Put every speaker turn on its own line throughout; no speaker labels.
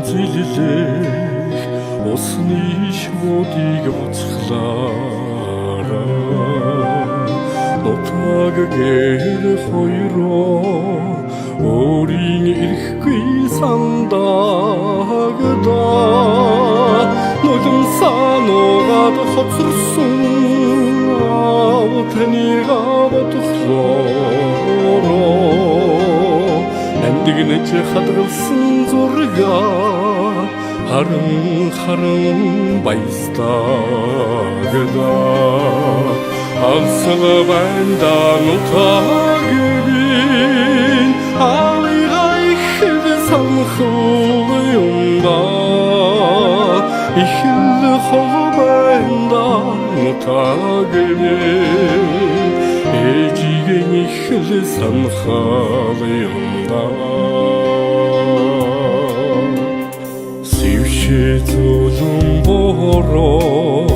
зиллэх усны шмуудыг буцхлаараа нутаг гэр хоёроо өөрийн ирэхгүй сандагдаа нулим сануугаад хоцорсон таны бодохлоо эндигнэж хадгалсан зургаа харан баястагадаа алсага банда нутагвин алигай хэл самхул юмда ихэл холбанда нутагвин эжиген ихэл самхал юмда сившэ зулум бороо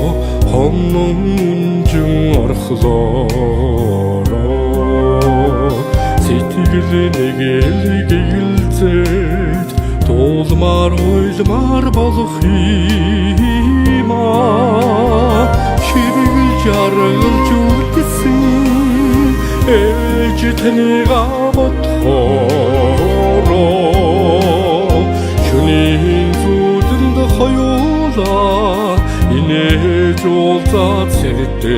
хонон үнжин орхлороо сэтгэл нэгэлгэлзээд дуулмаар уйлмаар болох юмаа ширгэл жаргалж үлдсэн ээж таньгаа бодхороо шөнийн зүудэнд хоёулаа инээж уулзаад сэрдээсэй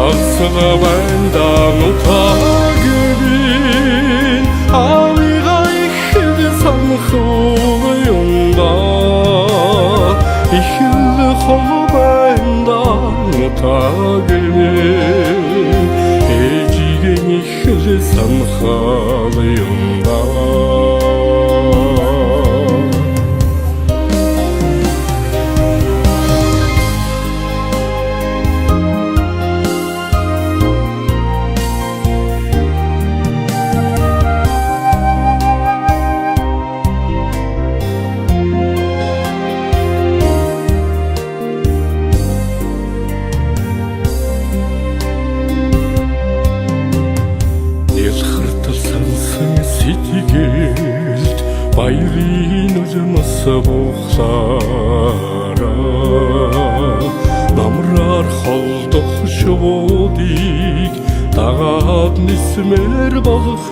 алсага банда нутагвин алигай хэл самхул юмда ихэл холбанда нутагвин эжиген ихэл самхал юмда сэтгэлд баярын улмас бухлаараа намраар холдох шуудыг дагаад нисмээр болох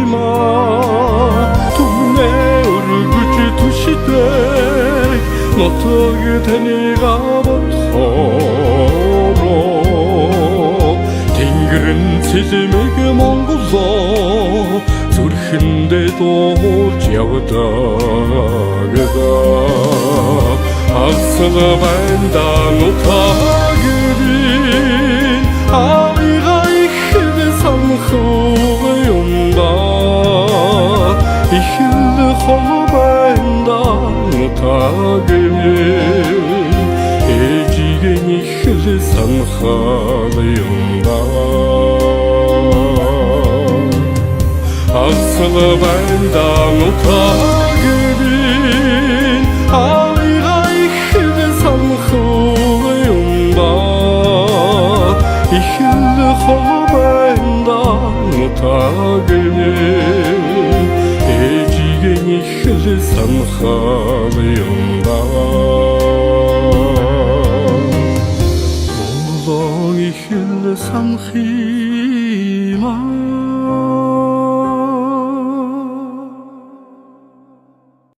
юмаа түмнэ өргөж түшдэг нотог таньгаа бодхороо тэнгэрэн цэлмэг монголоо зүрхэндээ дуулж явдагадаа алсага банда нутагвин алигай хэл самхул юмда ихэл холбанда нутагвин эжиген ихэл самхал юмда алсага банда нутагвин алигай хэл самхул юмда ихэл холбанда нутагвин эжиген ихэл самхал юмда ихэл самхи